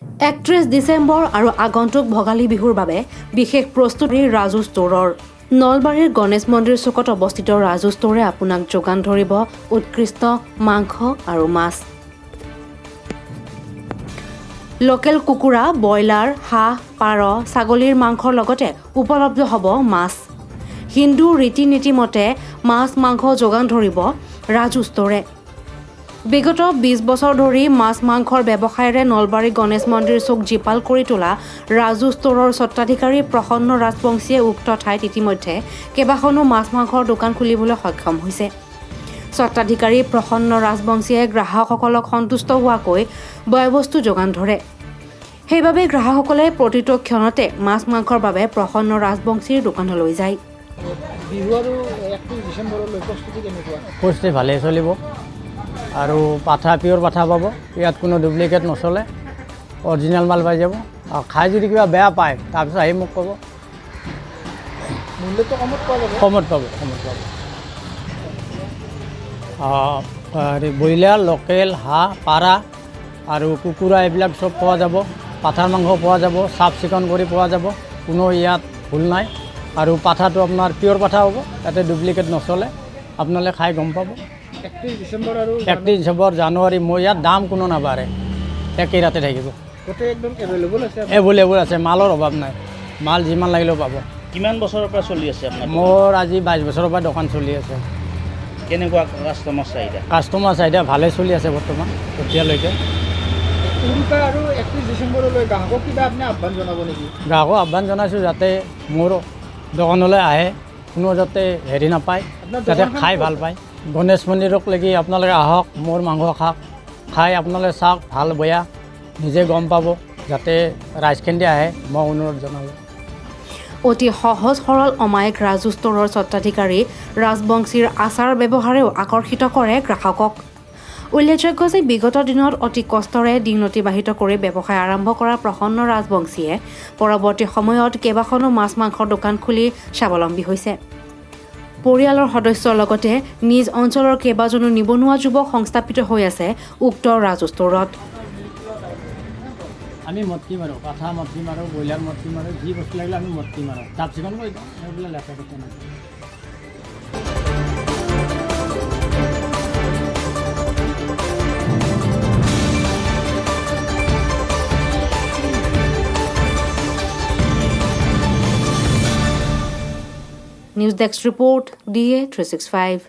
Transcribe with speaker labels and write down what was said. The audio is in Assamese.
Speaker 1: 31 ডিচেম্বৰ আৰু আগন্তুক ভোগালী বিহুৰ বাবে বিশেষ প্ৰস্তুতি ৰাজু ষ্ট'ৰৰ। নলবাৰীৰ গণেশ মন্দিৰ চুকত অৱস্থিত ৰাজু ষ্ট'ৰে আপোনাক যোগান ধৰিব উৎকৃষ্ট মাংস আৰু মাছ। লোকেল কুকুৰা, ব্ৰইলাৰ, হাঁহ, পাৰ, ছাগলীৰ মাংসৰ লগতে উপলব্ধ হ'ব মাছ। হিন্দু ৰীতি নীতি মতে মাছ মাংস যোগান ধৰিব ৰাজু ষ্ট'ৰে। বিগত 20 বছৰ ধৰি মাছ মাংসৰ ব্যৱসায়েৰে নলবাৰী গণেশ মন্দিৰ চুক জীপাল কৰি তোলা ৰাজু ষ্ট'ৰৰ স্বত্বাধিকাৰী প্ৰসন্ন ৰাজবংশীয়ে উক্ত ঠাইত ইতিমধ্যে কেইবাখনো মাছ মাংসৰ দোকান খুলিবলৈ সক্ষম হৈছে। স্বত্বাধিকাৰী প্ৰসন্ন ৰাজবংশীয়ে গ্ৰাহকসকলক সন্তুষ্ট হোৱাকৈ বয়বস্তু যোগান ধৰে। সেইবাবে গ্ৰাহকসকলে প্ৰতিটো ক্ষণতে মাছ মাংসৰ বাবে প্ৰসন্ন ৰাজবংশীৰ দোকানলৈ যায়।
Speaker 2: বিহু আৰু 31 ডিচেম্বৰলৈ প্ৰস্তুতি কেনেকুৱা?
Speaker 3: প্ৰস্তুতি ভালেই চলিব আৰু পাঠা পিয়ৰ পাঠা পাব। ইয়াত কোনো ডুপ্লিকেট নচলে, অৰিজিনেল মাল পাই যাব। আৰু খাই যদি কিবা বেয়া পায় তাৰপিছত আহি মোক ক'ব।
Speaker 2: মূল্যটো কমত পোৱা যাব?
Speaker 3: কমত পাব। ব্ৰইলাৰ, লোকেল, হাঁহ, পাৰা আৰু কুকুৰা এইবিলাক চব পোৱা যাব। পাঠাৰ মাংস পোৱা যাব, চাফ চিকুণ কৰি পোৱা যাব, কোনো ইয়াত ভুল নাই। আৰু পাঠাটো আপোনাৰ পিয়ৰ পাঠা হ'ব, তাতে ডুপ্লিকেট নচলে। আপোনালোকে খাই গম পাব।
Speaker 2: 31 ডিচেম্বৰ আৰু
Speaker 3: 31 ডিচেম্বৰ, জানুৱাৰী মই ইয়াত দাম কোনো নাবাঢ়ে, একেই ৰাতে থাকিব।
Speaker 2: গোটেই একদম এভেইলেবল আছে?
Speaker 3: এভেইলেবল আছে, মালৰ অভাৱ নাই। মাল যিমান লাগিলেও পাব।
Speaker 4: কিমান বছৰৰ পৰা চলি আছে আপোনাৰ?
Speaker 3: মোৰ আজি 22 বছৰৰ পৰা দোকান চলি আছে।
Speaker 4: কেনেকুৱা কাষ্টমাৰ চাহিদা?
Speaker 3: কাষ্টমাৰ চাহিদা ভালেই চলি আছে বৰ্তমান এতিয়ালৈকে।
Speaker 2: উৰুকা আৰু 31 ডিচেম্বৰলৈ গ্ৰাহকক কিবা আপুনি আহ্বান জনাব নেকি?
Speaker 3: গ্ৰাহকক আহ্বান জনাইছোঁ যাতে মোৰ দোকানলৈ আহে, কোনো যাতে হেৰি নাপায়, যাতে খাই ভাল পায়। গণেশ মন্দিৰক লাগি আপোনালোকে আহক, মোৰ মাংস খাই আপোনালোকে চাওক, ভাল বেয়া নিজে গম পাব। যাতে ৰাইজখিনি আহে মই অনুৰোধ জনালোঁ।
Speaker 1: অতি সহজ সৰল অমায়িক ৰাজু ষ্ট'ৰৰ স্বত্বাধিকাৰী ৰাজবংশীৰ আচাৰ ব্যৱহাৰেও আকৰ্ষিত কৰে গ্ৰাহকক। উল্লেখযোগ্য যে বিগত দিনত অতি কষ্টৰে দিন অতিবাহিত কৰি ব্যৱসায় আৰম্ভ কৰা প্ৰসন্ন ৰাজবংশীয়ে পৰৱৰ্তী সময়ত কেইবাখনো মাছ মাংসৰ দোকান খুলি স্বাৱলম্বী হৈছে। পৰিয়ালৰ সদস্যৰ লগতে নিজ অঞ্চলৰ কেইবাজনো নিবনুৱা যুৱক সংস্থাপিত হৈ আছে উক্ত ৰাজু ষ্ট'ৰত।
Speaker 3: আমি মটকি মাৰোঁ, পাঠা মটকি মাৰোঁ, ব্ৰইলাৰ মটকি মাৰোঁ, যি বস্তু লাগিলে আমি মটকি মাৰোঁ। চাফ চিকুণ কৰি দিওঁ, সেইবিলাক লেতেৰা কথা নাই।
Speaker 1: News desk report DA 365।